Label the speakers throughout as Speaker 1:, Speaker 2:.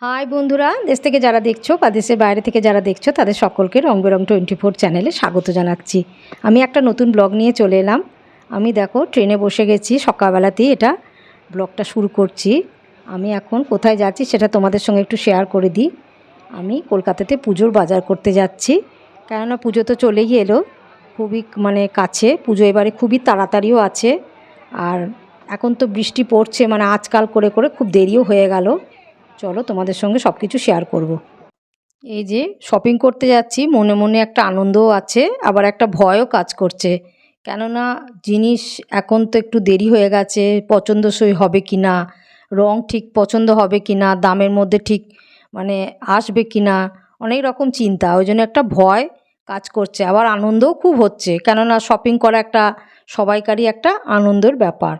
Speaker 1: High বন্ধুরা, দেশ থেকে যারা দেখছো বা দেশের বাইরে থেকে যারা দেখছো তাদের সকলকে রং বেরং 24 চ্যানেলে স্বাগত জানাচ্ছি। আমি একটা নতুন ব্লগ নিয়ে চলে এলাম। আমি দেখো ট্রেনে বসে গেছি, সকালবেলাতেই এটা ব্লগটা শুরু করছি। আমি এখন কোথায় যাচ্ছি সেটা তোমাদের সঙ্গে একটু শেয়ার করে দিই। আমি কলকাতাতে পুজোর বাজার করতে যাচ্ছি, কেননা পুজো তো চলেই এলো, খুবই কাছে পুজো, এবারে খুবই তাড়াতাড়িও আছে। আর এখন তো বৃষ্টি পড়ছে, আজকাল করে করে খুব দেরিও হয়ে গেল। চলো তোমাদের সঙ্গে সব কিছু শেয়ার করব। এই যে শপিং করতে যাচ্ছি, মনে মনে একটা আনন্দও আছে, আবার একটা ভয়ও কাজ করছে। কেননা জিনিস এখন তো একটু দেরি হয়ে গেছে, পছন্দসই হবে কি না, রং ঠিক পছন্দ হবে কি না, দামের মধ্যে ঠিক আসবে কি না, অনেক রকম চিন্তা, ওই জন্য একটা ভয় কাজ করছে। আবার আনন্দও খুব হচ্ছে, কেননা শপিং করা একটা সবাইকারই একটা আনন্দের ব্যাপার।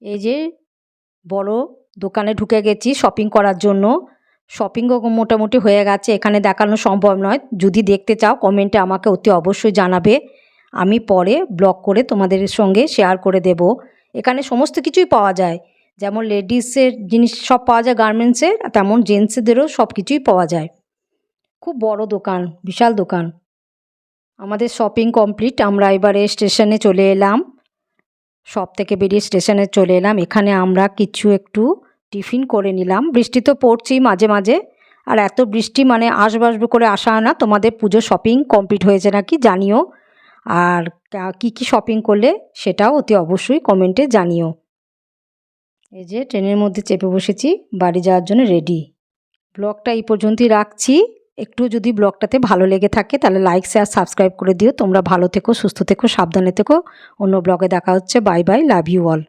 Speaker 1: এই যে বড় দোকানে ঢুকে গেছি শপিং করার জন্য। শপিংও মোটামুটি হয়ে গেছে, এখানে দেখানো সম্ভব নয়। যদি দেখতে চাও কমেন্টে আমাকে অতি অবশ্যই জানাবে, আমি পরে ব্লগ করে তোমাদের সঙ্গে শেয়ার করে দেব। এখানে সমস্ত কিছুই পাওয়া যায়, যেমন লেডিসের জিনিস সব পাওয়া যায় গার্মেন্টসের, তেমন জেন্টসদেরও সব কিছুই পাওয়া যায়। খুব বড় দোকান, বিশাল দোকান। আমাদের শপিং কমপ্লিট, আমরা এবারে স্টেশনে চলে এলাম। শপ থেকে বেরিয়ে স্টেশনে চলে এলাম। এখানে আমরা কিছু একটু টিফিন করে নিলাম। বৃষ্টি তো পড়ছেই মাঝে মাঝে, আর এত বৃষ্টি আসবো আসবো করে আসা হয় না। তোমাদের পুজো শপিং কমপ্লিট হয়েছে নাকি জানিও, আর কি কি শপিং করলে সেটাও অতি অবশ্যই কমেন্টে জানিও। এই যে ট্রেনের মধ্যে চেপে বসেছি, বাড়ি যাওয়ার জন্য রেডি। ব্লগটা এই পর্যন্তই রাখছি। একটু যদি ব্লগটাতে ভালো লেগে থাকে তাহলে লাইক শেয়ার সাবস্ক্রাইব করে দিও। তোমরা ভালো থেকো, সুস্থ থেকো, সাবধানে থেকো। অন্য ব্লগে দেখা হচ্ছে। Bye bye, love you all.